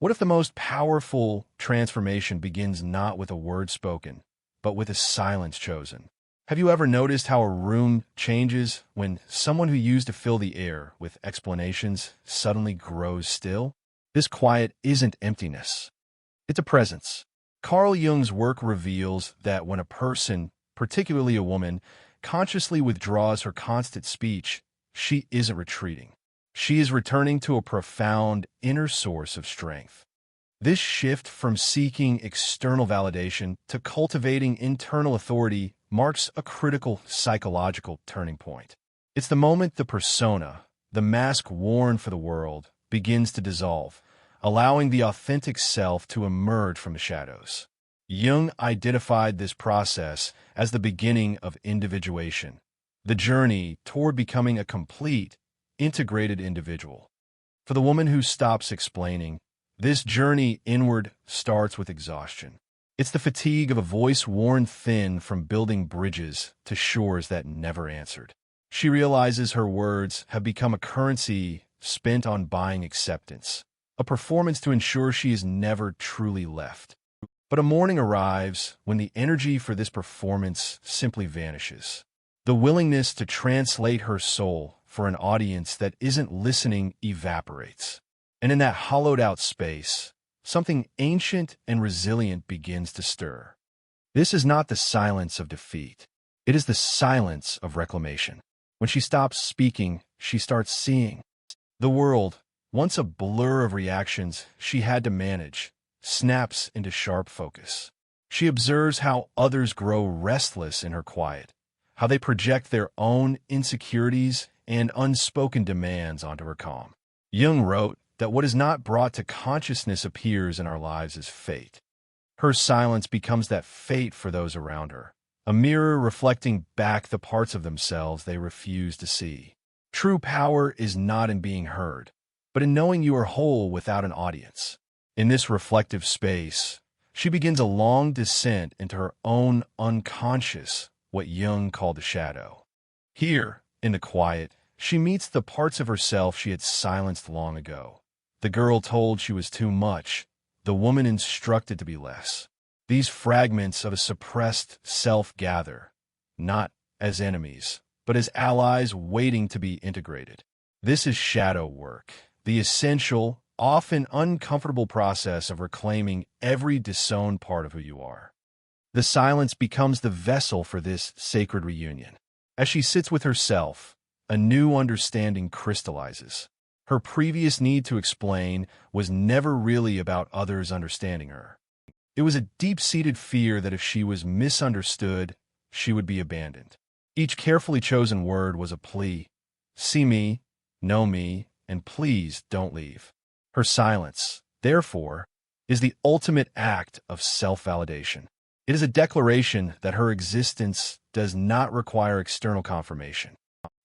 What if the most powerful transformation begins not with a word spoken, but with a silence chosen? Have you ever noticed how a room changes when someone who used to fill the air with explanations suddenly grows still? This quiet isn't emptiness. It's a presence. Carl Jung's work reveals that when a person, particularly a woman, consciously withdraws her constant speech, she isn't retreating. She is returning to a profound inner source of strength. This shift from seeking external validation to cultivating internal authority marks a critical psychological turning point. It's the moment the persona, the mask worn for the world, begins to dissolve, allowing the authentic self to emerge from the shadows. Jung identified this process as the beginning of individuation, the journey toward becoming a complete, integrated individual. For the woman who stops explaining, this journey inward starts with exhaustion. It's the fatigue of a voice worn thin from building bridges to shores that never answered. She realizes her words have become a currency spent on buying acceptance, a performance to ensure she is never truly left. But a morning arrives when the energy for this performance simply vanishes. The willingness to translate her soul for an audience that isn't listening evaporates. And in that hollowed-out space, something ancient and resilient begins to stir. This is not the silence of defeat. It is the silence of reclamation. When she stops speaking, she starts seeing. The world, once a blur of reactions she had to manage, snaps into sharp focus. She observes how others grow restless in her quiet, how they project their own insecurities and unspoken demands onto her calm. Jung wrote that what is not brought to consciousness appears in our lives as fate. Her silence becomes that fate for those around her, a mirror reflecting back the parts of themselves they refuse to see. True power is not in being heard, but in knowing you are whole without an audience. In this reflective space, she begins a long descent into her own unconscious, what Jung called the shadow. Here, in the quiet, she meets the parts of herself she had silenced long ago. The girl told she was too much, the woman instructed to be less. These fragments of a suppressed self gather, not as enemies, but as allies waiting to be integrated. This is shadow work, the essential, often uncomfortable process of reclaiming every disowned part of who you are. The silence becomes the vessel for this sacred reunion. As she sits with herself, a new understanding crystallizes. Her previous need to explain was never really about others understanding her. It was a deep-seated fear that if she was misunderstood, she would be abandoned. Each carefully chosen word was a plea. See me, know me, and please don't leave. Her silence, therefore, is the ultimate act of self-validation. It is a declaration that her existence does not require external confirmation.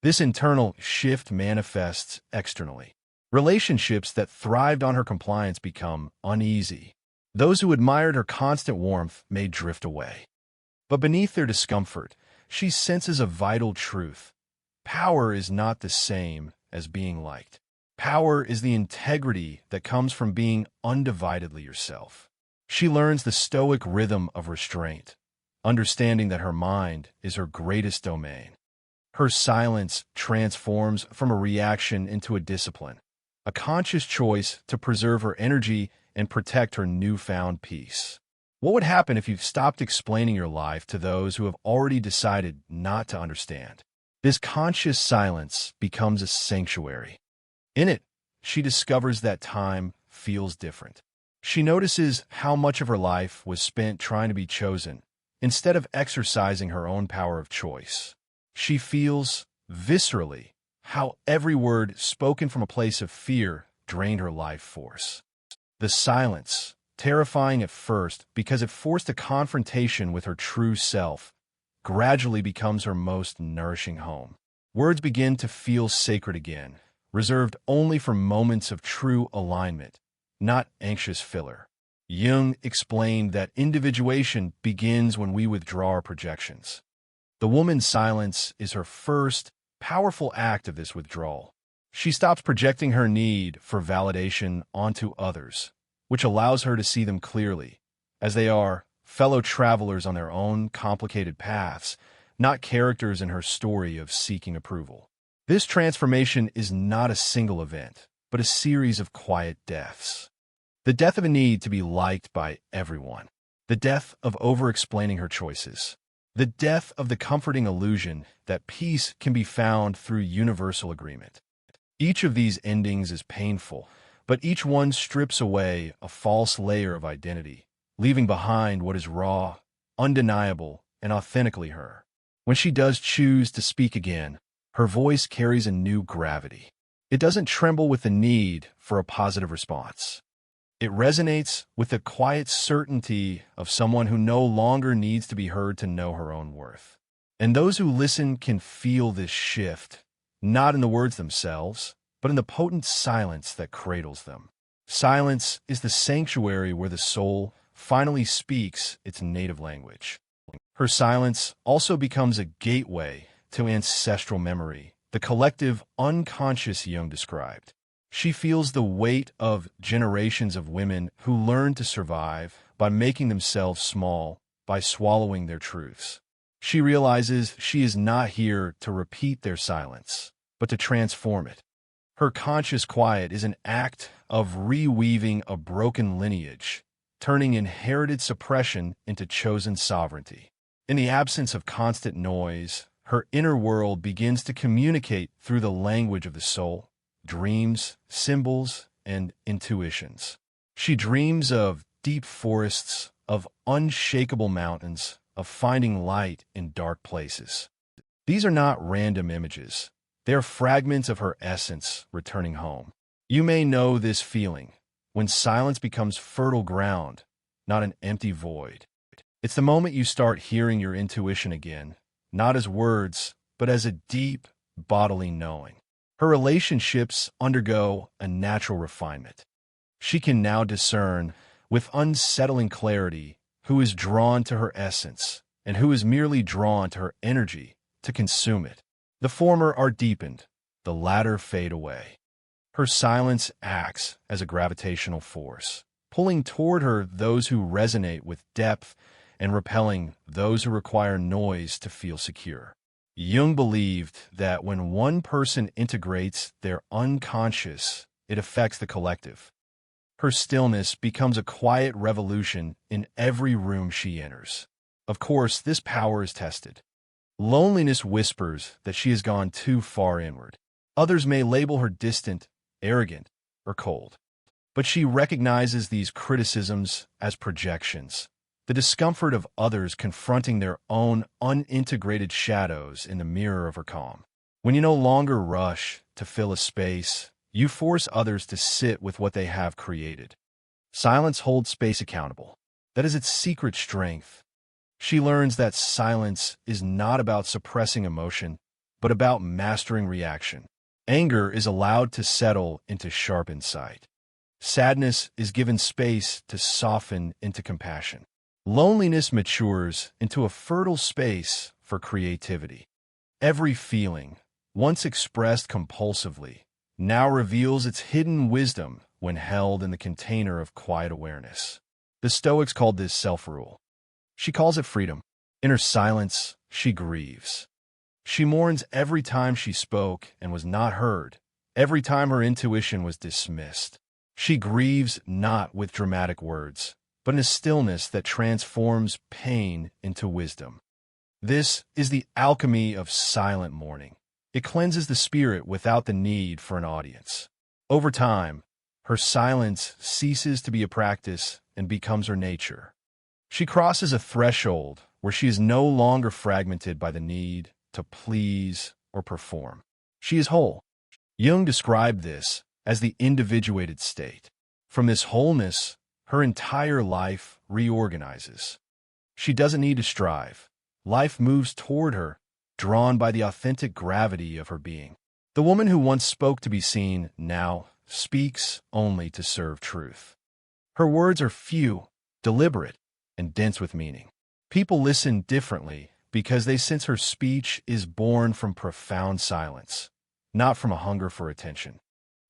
This internal shift manifests externally. Relationships that thrived on her compliance become uneasy. Those who admired her constant warmth may drift away. But beneath their discomfort, she senses a vital truth. Power is not the same as being liked. Power is the integrity that comes from being undividedly yourself. She learns the stoic rhythm of restraint, understanding that her mind is her greatest domain. Her silence transforms from a reaction into a discipline, a conscious choice to preserve her energy and protect her newfound peace. What would happen if you stopped explaining your life to those who have already decided not to understand? This conscious silence becomes a sanctuary. In it, she discovers that time feels different. She notices how much of her life was spent trying to be chosen, instead of exercising her own power of choice. She feels, viscerally, how every word spoken from a place of fear drained her life force. The silence, terrifying at first because it forced a confrontation with her true self, gradually becomes her most nourishing home. Words begin to feel sacred again, reserved only for moments of true alignment, not anxious filler. Jung explained that individuation begins when we withdraw our projections. The woman's silence is her first, powerful act of this withdrawal. She stops projecting her need for validation onto others, which allows her to see them clearly, as they are fellow travelers on their own complicated paths, not characters in her story of seeking approval. This transformation is not a single event, but a series of quiet deaths. The death of a need to be liked by everyone. The death of over-explaining her choices. The death of the comforting illusion that peace can be found through universal agreement. Each of these endings is painful, but each one strips away a false layer of identity, leaving behind what is raw, undeniable, and authentically her. When she does choose to speak again, her voice carries a new gravity. It doesn't tremble with the need for a positive response. It resonates with the quiet certainty of someone who no longer needs to be heard to know her own worth. And those who listen can feel this shift, not in the words themselves, but in the potent silence that cradles them. Silence is the sanctuary where the soul finally speaks its native language. Her silence also becomes a gateway to ancestral memory, the collective unconscious Jung described. She feels the weight of generations of women who learned to survive by making themselves small, by swallowing their truths. She realizes she is not here to repeat their silence, but to transform it. Her conscious quiet is an act of reweaving a broken lineage, turning inherited suppression into chosen sovereignty. In the absence of constant noise, her inner world begins to communicate through the language of the soul, dreams, symbols, and intuitions. She dreams of deep forests, of unshakable mountains, of finding light in dark places. These are not random images. They are fragments of her essence returning home. You may know this feeling, when silence becomes fertile ground, not an empty void. It's the moment you start hearing your intuition again, not as words, but as a deep, bodily knowing. Her relationships undergo a natural refinement. She can now discern, with unsettling clarity, who is drawn to her essence and who is merely drawn to her energy to consume it. The former are deepened, the latter fade away. Her silence acts as a gravitational force, pulling toward her those who resonate with depth and repelling those who require noise to feel secure. Jung believed that when one person integrates their unconscious, it affects the collective. Her stillness becomes a quiet revolution in every room she enters. Of course, this power is tested. Loneliness whispers that she has gone too far inward. Others may label her distant, arrogant, or cold. But she recognizes these criticisms as projections, the discomfort of others confronting their own unintegrated shadows in the mirror of her calm. When you no longer rush to fill a space, you force others to sit with what they have created. Silence holds space accountable. That is its secret strength. She learns that silence is not about suppressing emotion, but about mastering reaction. Anger is allowed to settle into sharp insight. Sadness is given space to soften into compassion. Loneliness matures into a fertile space for creativity. Every feeling, once expressed compulsively, now reveals its hidden wisdom when held in the container of quiet awareness. The Stoics called this self-rule. She calls it freedom. In her silence, she grieves. She mourns every time she spoke and was not heard, every time her intuition was dismissed. She grieves not with dramatic words, but in a stillness that transforms pain into wisdom. This is the alchemy of silent mourning. It cleanses the spirit without the need for an audience. Over time, her silence ceases to be a practice and becomes her nature. She crosses a threshold where she is no longer fragmented by the need to please or perform. She is whole. Jung described this as the individuated state. From this wholeness, her entire life reorganizes. She doesn't need to strive. Life moves toward her, drawn by the authentic gravity of her being. The woman who once spoke to be seen now speaks only to serve truth. Her words are few, deliberate, and dense with meaning. People listen differently because they sense her speech is born from profound silence, not from a hunger for attention.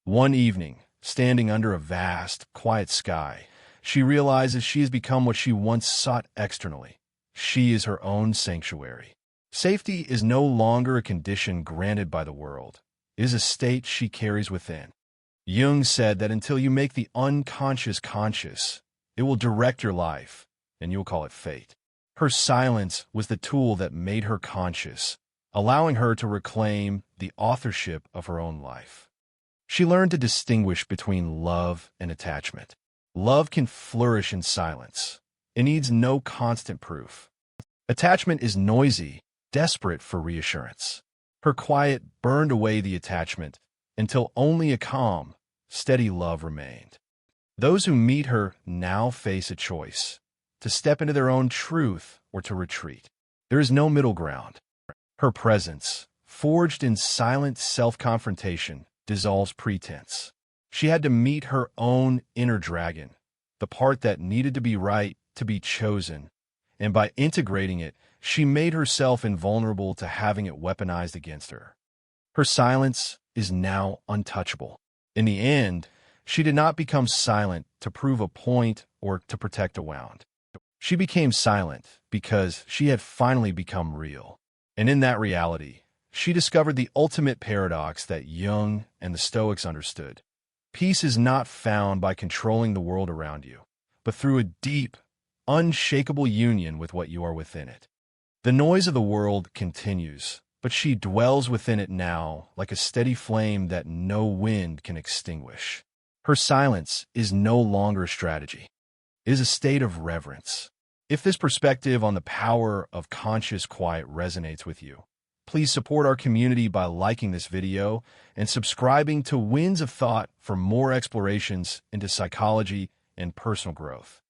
One evening, Standing under a vast, quiet sky, she realizes she has become what she once sought externally. She is her own sanctuary. Safety is no longer a condition granted by the world. It is a state she carries within. Jung said that until you make the unconscious conscious, it will direct your life, and you'll call it fate. Her silence was the tool that made her conscious, allowing her to reclaim the authorship of her own life. She learned to distinguish between love and attachment. Love can flourish in silence. It needs no constant proof. Attachment is noisy, desperate for reassurance. Her quiet burned away the attachment until only a calm, steady love remained. Those who meet her now face a choice: to step into their own truth or to retreat. There is no middle ground. Her presence, forged in silent self-confrontation, dissolves pretense. She had to meet her own inner dragon, the part that needed to be right, to be chosen, and by integrating it, she made herself invulnerable to having it weaponized against her. Her silence is now untouchable. In the end, she did not become silent to prove a point or to protect a wound. She became silent because she had finally become real. And in that reality, she discovered the ultimate paradox that Jung and the Stoics understood. Peace is not found by controlling the world around you, but through a deep, unshakable union with what you are within it. The noise of the world continues, but she dwells within it now like a steady flame that no wind can extinguish. Her silence is no longer a strategy. It is a state of reverence. If this perspective on the power of conscious quiet resonates with you, please support our community by liking this video and subscribing to Winds of Thought for more explorations into psychology and personal growth.